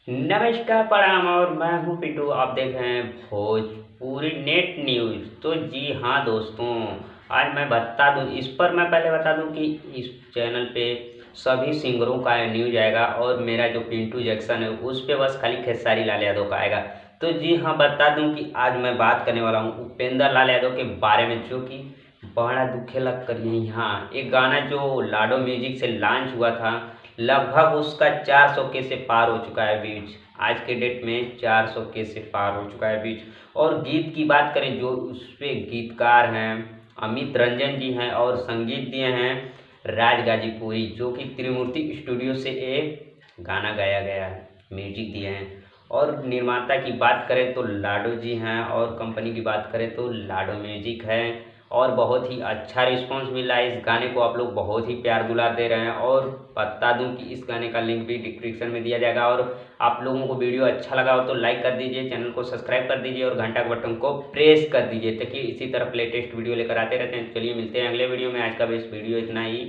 नमस्कार प्रणाम और मैं हूं पिंटू। आप देख रहे हैं भोजपुरी नेट न्यूज़। तो जी हाँ दोस्तों, आज मैं बता दूं, इस पर मैं पहले बता दूं कि इस चैनल पे सभी सिंगरों का न्यूज आएगा और मेरा जो पिंटू जैक्सन है उस पे बस खाली खेसारी लाल यादव का आएगा। तो जी हाँ, बता दूं कि आज मैं बात करने वाला हूँ उपेंद्र लाल यादव के बारे में, जो कि बड़ा दुखेला करिए। हाँ, एक गाना जो लाडो म्यूजिक से लॉन्च हुआ था, लगभग उसका 400 के से पार हो चुका है व्यूज। आज के डेट में 400 के से पार हो चुका है व्यूज। और गीत की बात करें, जो उस पे गीतकार हैं अमित रंजन जी हैं और संगीत दिए हैं राज गाजीपुरी, जो कि त्रिमूर्ति स्टूडियो से एक गाना गाया गया है, म्यूजिक दिए हैं। और निर्माता की बात करें तो लाडो जी हैं और कंपनी की बात करें तो लाडो म्यूजिक है। और बहुत ही अच्छा रिस्पांस मिला है इस गाने को, आप लोग बहुत ही प्यार दुलार दे रहे हैं। और बता दूं कि इस गाने का लिंक भी डिस्क्रिप्शन में दिया जाएगा। और आप लोगों को वीडियो अच्छा लगा हो तो लाइक कर दीजिए, चैनल को सब्सक्राइब कर दीजिए और घंटा के बटन को प्रेस कर दीजिए, ताकि इसी तरह लेटेस्ट वीडियो लेकर आते रहते हैं। चलिए मिलते हैं अगले वीडियो में। आज का बस वीडियो इतना ही।